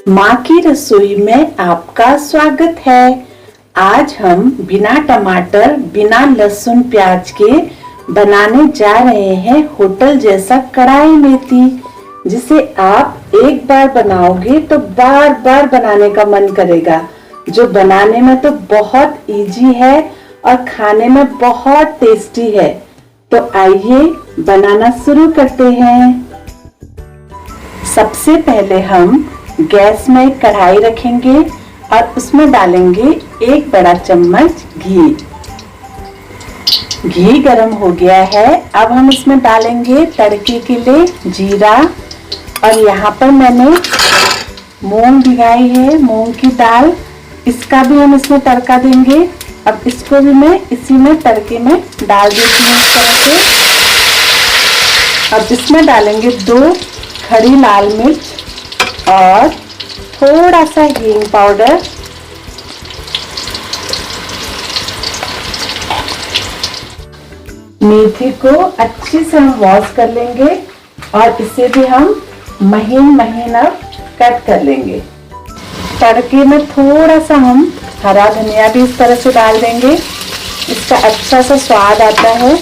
माँ की रसोई में आपका स्वागत है। आज हम बिना टमाटर, बिना लहसुन प्याज के बनाने जा रहे हैं होटल जैसा कढ़ाई मेथी, जिसे आप एक बार बनाओगे तो बार बार बनाने का मन करेगा। जो बनाने में तो बहुत इजी है और खाने में बहुत टेस्टी है। तो आइए बनाना शुरू करते हैं। सबसे पहले हम गैस में कढ़ाई रखेंगे और उसमें डालेंगे 1 बड़ा चम्मच घी। घी गरम हो गया है। अब हम इसमें डालेंगे तड़के के लिए जीरा, और यहाँ पर मैंने मूंग भिगाई है, मूंग की दाल, इसका भी हम इसमें तड़का देंगे। अब इसको भी मैं इसी में तड़के में डाल देती हूँ इस तरह से। अब इसमें डालेंगे 2 खड़ी लाल मिर्च और थोड़ा सा हींग पाउडर। मेथी को अच्छे से हम वॉश कर लेंगे और इसे भी हम महीन महीन अब कट कर लेंगे। तड़के में थोड़ा सा हम हरा धनिया भी इस तरह से डाल देंगे, इसका अच्छा सा स्वाद आता है।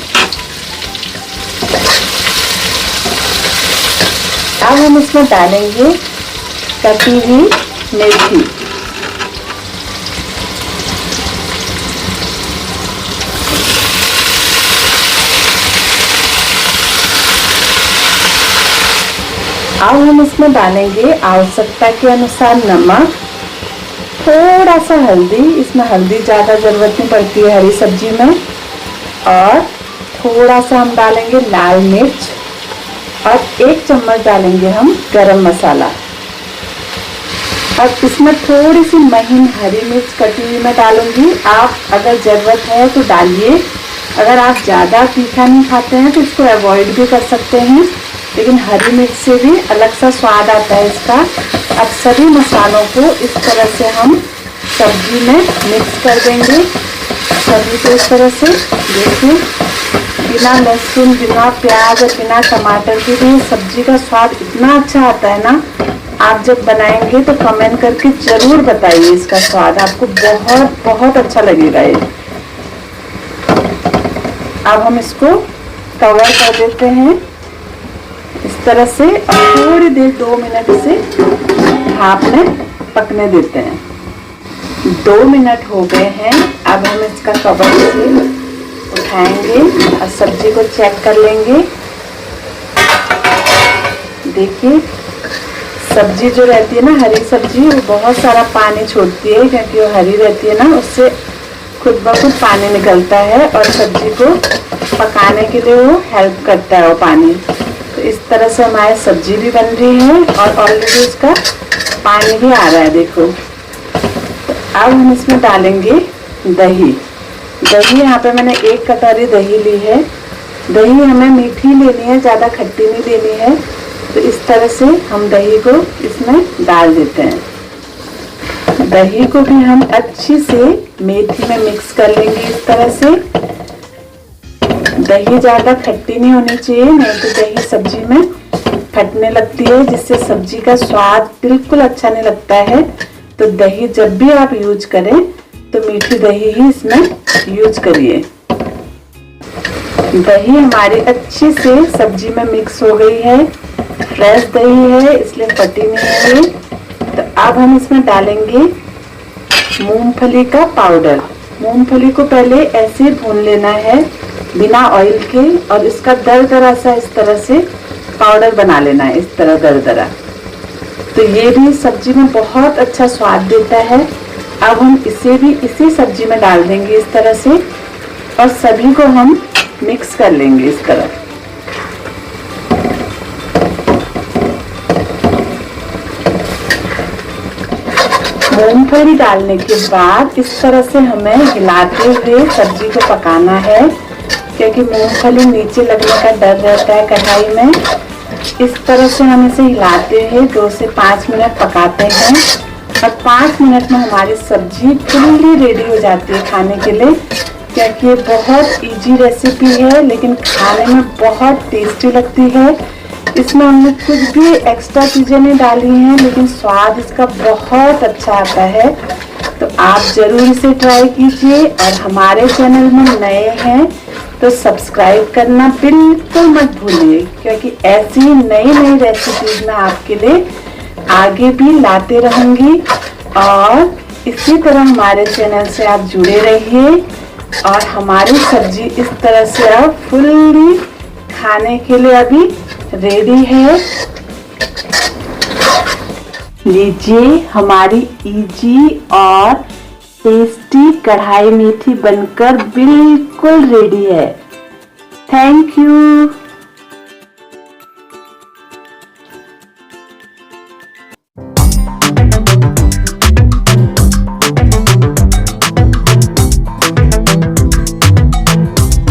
अब हम इसमें डालेंगे कटी हुई मेथी। अब हम इसमें डालेंगे आवश्यकता के अनुसार नमक, थोड़ा सा हल्दी, इसमें हल्दी ज़्यादा ज़रूरत नहीं पड़ती है हरी सब्जी में, और थोड़ा सा हम डालेंगे लाल मिर्च, और 1 चम्मच डालेंगे हम गरम मसाला। अब इसमें थोड़ी सी महीन हरी मिर्च कटी हुई मैं डालूंगी। आप अगर ज़रूरत है तो डालिए, अगर आप ज़्यादा तीखा नहीं खाते हैं तो इसको अवॉइड भी कर सकते हैं, लेकिन हरी मिर्च से भी अलग सा स्वाद आता है इसका। अब सभी मसालों को इस तरह से हम सब्जी में मिक्स कर देंगे, सभी को इस तरह से। देखिए, बिना लहसुन, बिना प्याज और बिना टमाटर के भी सब्जी का स्वाद इतना अच्छा आता है ना। आप जब बनाएंगे तो कमेंट करके जरूर बताइए, इसका स्वाद आपको बहुत बहुत अच्छा लगेगा ये। अब हम इसको कवर कर देते हैं इस तरह से, और थोड़ी देर 2 मिनट से भाप में पकने देते हैं। 2 मिनट हो गए हैं। अब हम इसका कवर से उठाएंगे और सब्जी को चेक कर लेंगे। देखिए, सब्जी जो रहती है ना, हरी सब्जी, वो बहुत सारा पानी छोड़ती है, क्योंकि वो हरी रहती है ना, उससे खुद ब खुद पानी निकलता है और सब्जी को पकाने के लिए वो हेल्प करता है वो पानी। तो इस तरह से हमारी सब्जी भी बन रही है और ऑलरेडी उसका पानी भी आ रहा है, देखो। तो अब हम इसमें डालेंगे दही। दही यहाँ पे मैंने 1 कटोरी दही ली है। दही हमें मीठी लेनी है, ज़्यादा खट्टी नहीं लेनी है। तो इस तरह से हम दही को इसमें डाल देते हैं। दही को भी हम अच्छी से मेथी में मिक्स कर लेंगे इस तरह से। दही ज़्यादा खट्टी नहीं होनी चाहिए, नहीं तो दही सब्जी में फटने लगती है, जिससे सब्जी का स्वाद बिल्कुल अच्छा नहीं लगता है। तो दही जब भी आप यूज करें तो मीठी दही ही इसमें यूज करिए। दही हमारी अच्छी से सब्जी में मिक्स हो गई है। फ्रेश दही है, इसलिए फटी नहीं है। तो अब हम इसमें डालेंगे मूंगफली का पाउडर। मूंगफली को पहले ऐसे भून लेना है बिना ऑयल के, और इसका दरदरा सा इस तरह से पाउडर बना लेना है, इस तरह दरदरा। तो ये भी सब्जी में बहुत अच्छा स्वाद देता है। अब हम इसे भी इसी सब्जी में डाल देंगे इस तरह से, और सभी को हम मिक्स कर लेंगे इस तरह। मूंगफली डालने के बाद इस तरह से हमें हिलाते हुए सब्जी को पकाना है, क्योंकि मूंगफली नीचे लगने का डर रहता है कढ़ाई में। इस तरह से हम इसे हिलाते हुए 2 से 5 मिनट पकाते हैं, और 5 मिनट में हमारी सब्जी फुल्ली रेडी हो जाती है खाने के लिए। क्योंकि ये बहुत इजी रेसिपी है, लेकिन खाने में बहुत टेस्टी लगती है। इसमें हमने कुछ भी एक्स्ट्रा चीजें नहीं डाली हैं, लेकिन स्वाद इसका बहुत अच्छा आता है। तो आप जरूर इसे ट्राई कीजिए, और हमारे चैनल में नए हैं तो सब्सक्राइब करना बिल्कुल मत भूलिए, क्योंकि ऐसी नई नई रेसिपीज मैं आपके लिए आगे भी लाते रहूंगी। और इसी तरह हमारे चैनल से आप जुड़े रहिए, और हमारी सब्जी इस तरह से अब फुल्ली खाने के लिए अभी रेडी है। लीजिए, हमारी इजी और टेस्टी कढ़ाई मीठी बनकर बिल्कुल रेडी है। Thank you.